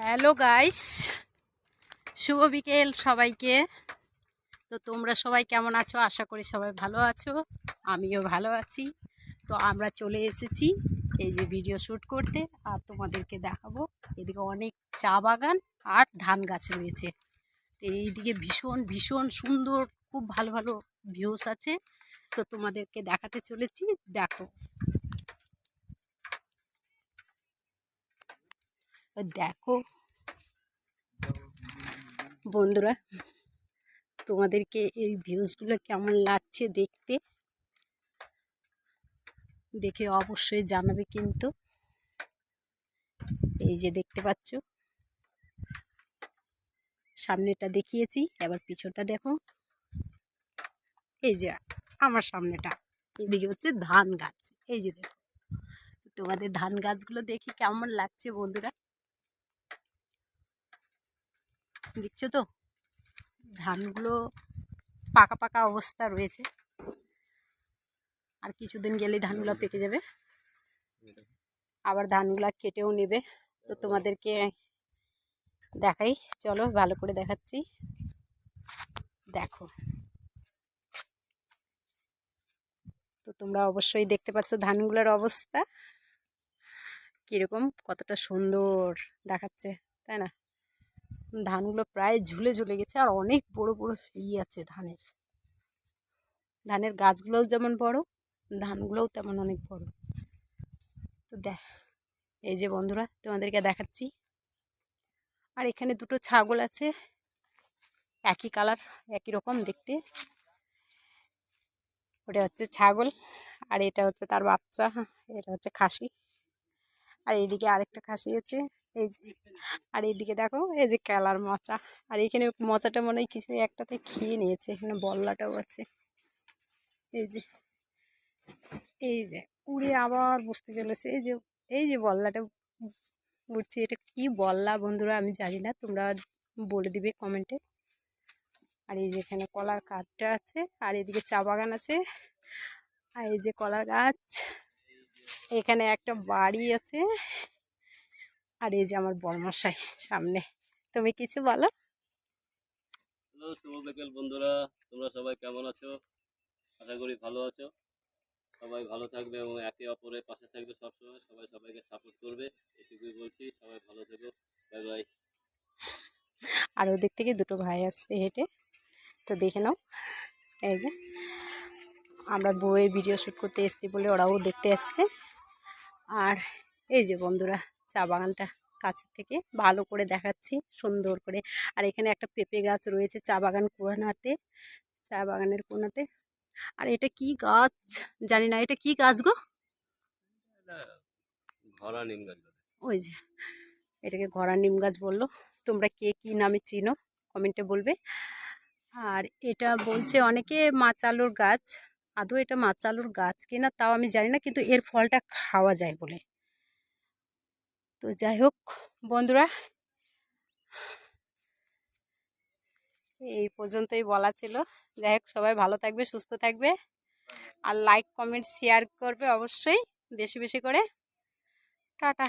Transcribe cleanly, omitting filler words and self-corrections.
Hello guys, শুভ বিকেল সবাইকে। তো তোমরা সবাই কেমন আছো? আশা করি সবাই ভালো আছো, আমিও ভালো আছি। তো আমরা চলে এসেছি এই যে ভিডিও শ্যুট করতে, আর তোমাদেরকে দেখাবো এদিকে অনেক চা বাগান আর ধান গাছ রয়েছে। তো এইদিকে ভীষণ ভীষণ সুন্দর, খুব ভালো ভালো ভিউস আছে। তো তোমাদেরকে দেখাতে চলেছি, দেখো। দেখো বন্ধুরা, তোমাদেরকে এই ভিউজগুলো কেমন লাগছে দেখতে, দেখে অবশ্যই জানাবে কিন্তু। এই যে দেখতে পাচ্ছ, সামনেটা দেখিয়েছি, এবার পিছনটা দেখো। এই যে আমার সামনেটা, এদিকে হচ্ছে ধান গাছ। এই যে দেখো, তোমাদের ধান গাছগুলো দেখি কেমন লাগছে বন্ধুরা, দেখছো তো? ধানগুলো পাকা পাকা অবস্থা রয়েছে, আর কিছুদিন গেলেই ধানগুলো পেকে যাবে, আবার ধানগুলা কেটেও নেবে। তো তোমাদেরকে দেখাই, চলো ভালো করে দেখাচ্ছি, দেখো। তো তোমরা অবশ্যই দেখতে পাচ্ছ ধানগুলোর অবস্থা কীরকম, কতটা সুন্দর দেখাচ্ছে, তাই না? ধানগুলো প্রায় ঝুলে ঝুলে গেছে, আর অনেক বড় বড় আছে ধানের। ধানের গাছগুলোও যেমন বড়, ধানগুলোও তেমন অনেক বড়। তো এই যে বন্ধুরা, তোমাদেরকে দেখাচ্ছি। আর এখানে দুটো ছাগল আছে, একই কালার, একই রকম দেখতে। ওটা হচ্ছে ছাগল, আর এটা হচ্ছে তার বাচ্চা, এটা হচ্ছে খাসি। আর এইদিকে আরেকটা খাসি আছে, এই যে। আর এইদিকে দেখো, এই যে কেলার মোচা। আর এখানে মোচাটা মনে হয় কিছু একটাতে খেয়ে নিয়েছে, এখানে বল্লাটাও আছে। এই যে, এই যে উড়ে আবার বসতে চলেছে। এই যে, এই যে বল্লাটা উঠছে, এটা কি বল্লা বন্ধুরা আমি জানি না, তোমরা বলে দিবে কমেন্টে। আর এই যে এখানে কলার কাঠটা আছে, আর এদিকে চা বাগান আছে, আর এই যে কলার গাছ। এখানে একটা বাড়ি আছে, আর এই যে আমার বড়মশাই সামনে। তুমি কিছু বলো। হ্যালো, শুভ বিকেল বন্ধুরা, তোমরা সবাই কেমন আছো? আশা করি ভালো আছো। সবাই ভালো থাকবে এবং একে অপরের পাশে থাকবে সবসময়। সবাই সবাইকে সাপোর্ট করবে, এটুকুই বলছি। সবাই ভালো থেকো, বাই বাই। আর ওদিক থেকে দুটো ভাই আসছে হেঁটে, তো দেখে নাও। এই যে আমরা বউয়ে ভিডিও শ্যুট করতে এসেছি বলে ওরাও দেখতে আসছে। আর এই যে বন্ধুরা, চা বাগানটা কাছের থেকে ভালো করে দেখাচ্ছি সুন্দর করে। আর এখানে একটা পেঁপে গাছ রয়েছে চা বাগান কোনাতে, চা বাগানের কোনাতে। আর এটা কি গাছ জানি না, এটা কি গাছ গো? ঘোড়া নিম গাছ। ওই যে, এটাকে ঘোড়া নিম গাছ বললো। তোমরা কে কি নামে চিনো কমেন্টে বলবে। আর এটা বলছে অনেকে মাছ আলুর গাছ, আদৌ এটা মাছ আলুর গাছ কিনা তাও আমি জানি না, কিন্তু এর ফলটা খাওয়া যায় বলে। তো যাই হোক বন্ধুরা, এই পর্যন্তই বলা ছিল। যাই হোক, সবাই ভালো থাকবে, সুস্থ থাকবে, আর লাইক কমেন্ট শেয়ার করবে অবশ্যই বেশি বেশি করে। টাটা।